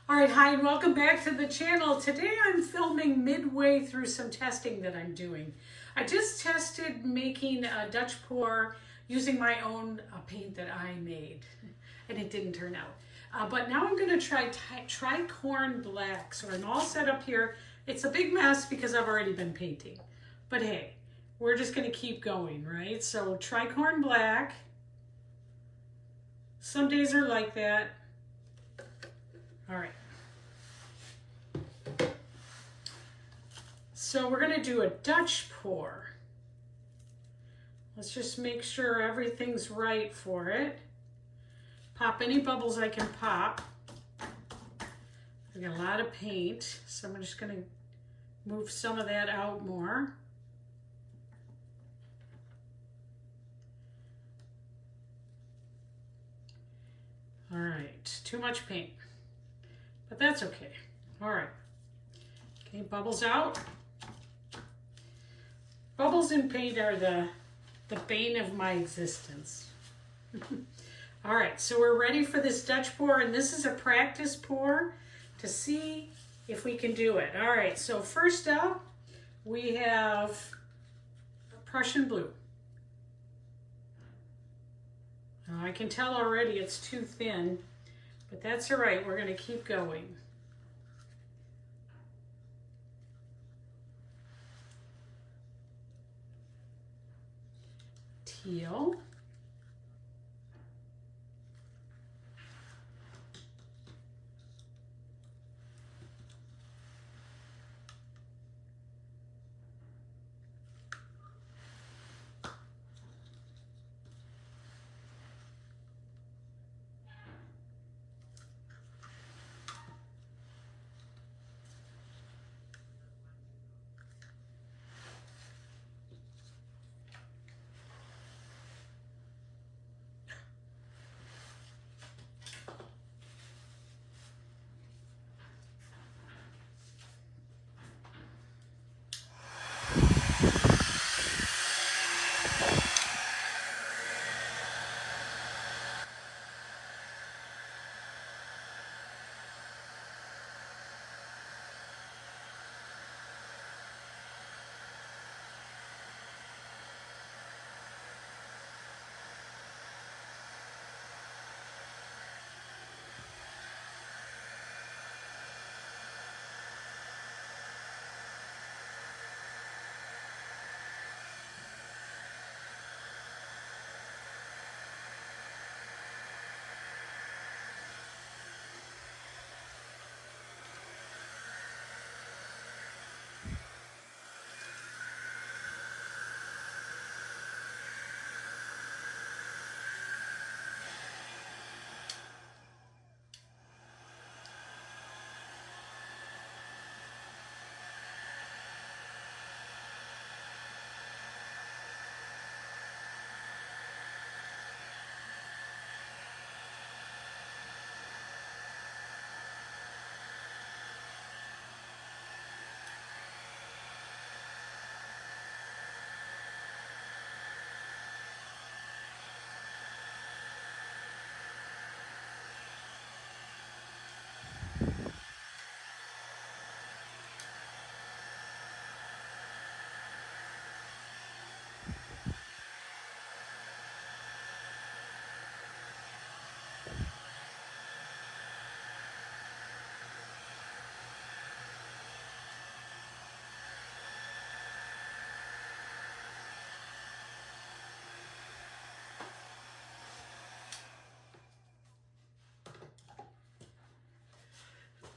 All right, hi, and welcome back to the channel. Today I'm filming midway through some testing that I'm doing. I just tested making a Dutch pour using my own paint that I made, and it didn't turn out. But now I'm going to try Tricorn Black. So I'm all set up here. It's a big mess because I've already been painting. But hey, we're just going to keep going, right? So Tricorn Black. Some days are like that. All right. So we're going to do a Dutch pour. Let's just make sure everything's right for it. Pop any bubbles I can pop. I've got a lot of paint, so I'm just going to move some of that out more. All right, too much paint, but that's okay. All right, okay, bubbles out. Bubbles in paint are the bane of my existence. All right, so we're ready for this Dutch pour, and this is a practice pour to see if we can do it. All right, so first up, we have Prussian Blue. Now, I can tell already it's too thin, but that's all right. We're going to keep going. Teal.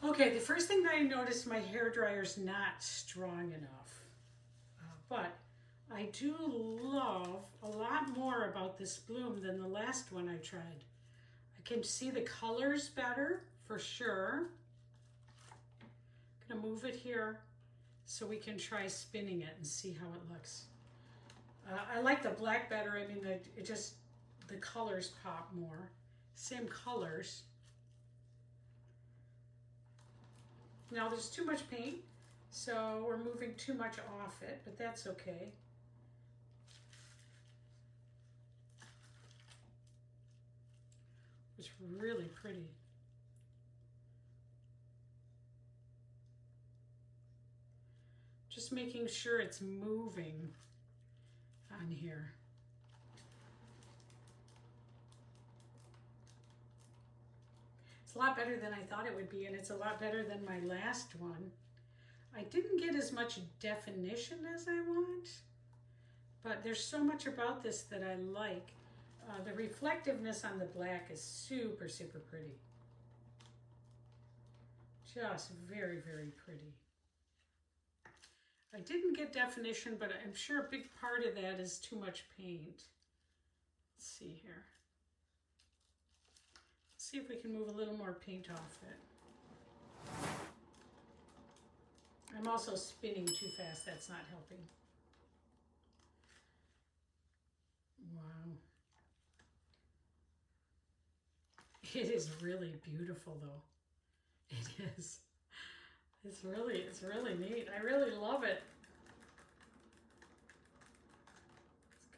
Okay, the first thing that I noticed, my hair dryer's not strong enough, but I do love a lot more about this bloom than the last one I tried. I can see the colors better for sure. I'm gonna move it here so we can try spinning it and see how it looks. I like the black better. I mean, the colors pop more. Same colors. Now there's too much paint, so we're moving too much off it, but that's okay. It's really pretty. Just making sure it's moving on here. It's a lot better than I thought it would be, and it's a lot better than my last one. I didn't get as much definition as I want, but there's so much about this that I like. The reflectiveness on the black is super, super pretty. Just very, very pretty. I didn't get definition, but I'm sure a big part of that is too much paint. Let's see here. Let's see if we can move a little more paint off it. I'm also spinning too fast. That's not helping. Wow. It is really beautiful though. It is. It's really neat. I really love it.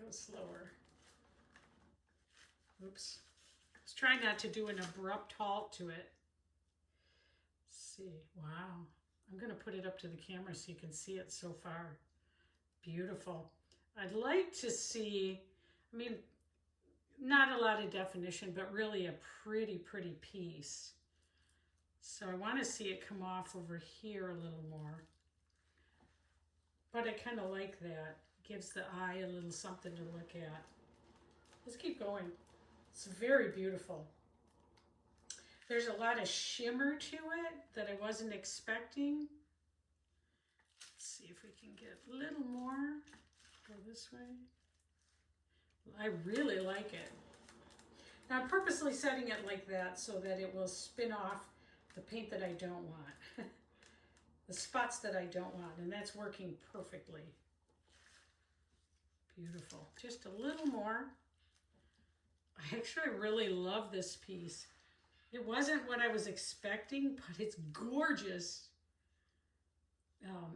Let's go slower. Oops. Let's try not to do an abrupt halt to it. Let's see. Wow. I'm going to put it up to the camera so you can see it so far. Beautiful. I'd like to see, I mean, not a lot of definition, but really a pretty, pretty piece. So I want to see it come off over here a little more. But I kind of like that. Gives the eye a little something to look at. Let's keep going. It's very beautiful. There's a lot of shimmer to it that I wasn't expecting. Let's see if we can get a little more. Go this way. I really like it. Now I'm purposely setting it like that so that it will spin off the paint that I don't want. The spots that I don't want, and that's working perfectly. Beautiful. Just a little more. I actually really love this piece. It wasn't what I was expecting, but it's gorgeous.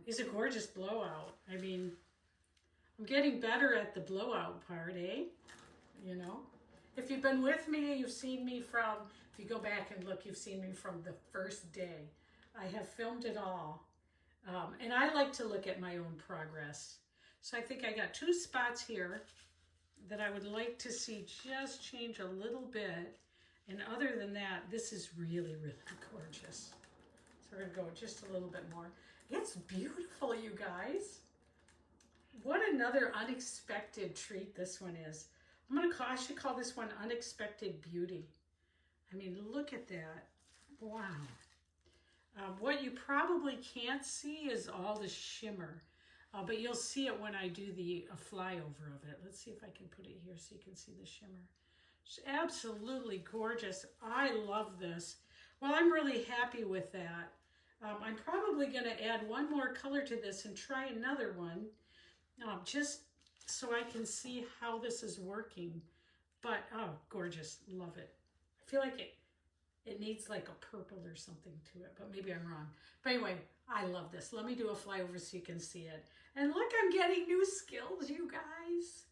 It's a gorgeous blowout. I mean, I'm getting better at the blowout part, eh? You know? If you've been with me, you've seen me from, if you go back and look, you've seen me from the first day. I have filmed it all. And I like to look at my own progress. So I think I got 2 spots here that I would like to see just change a little bit. And other than that, this is really, really gorgeous. So we're gonna go just a little bit more. It's beautiful, you guys. What another unexpected treat this one is. I should call this one Unexpected Beauty. I mean, look at that. Wow. What you probably can't see is all the shimmer, but you'll see it when I do the flyover of it. Let's see if I can put it here so you can see the shimmer. It's absolutely gorgeous. I love this. Well, I'm really happy with that. I'm probably going to add one more color to this and try another one, just so I can see how this is working. But, oh, gorgeous. Love it. I feel like it needs like a purple or something to it, but maybe I'm wrong. But anyway, I love this. Let me do a flyover so you can see it. And look, I'm getting new skills, you guys.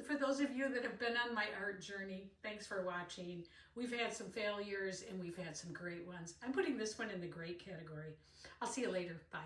For those of you that have been on my art journey, thanks for watching. We've had some failures and we've had some great ones. I'm putting this one in the great category. I'll see you later. Bye.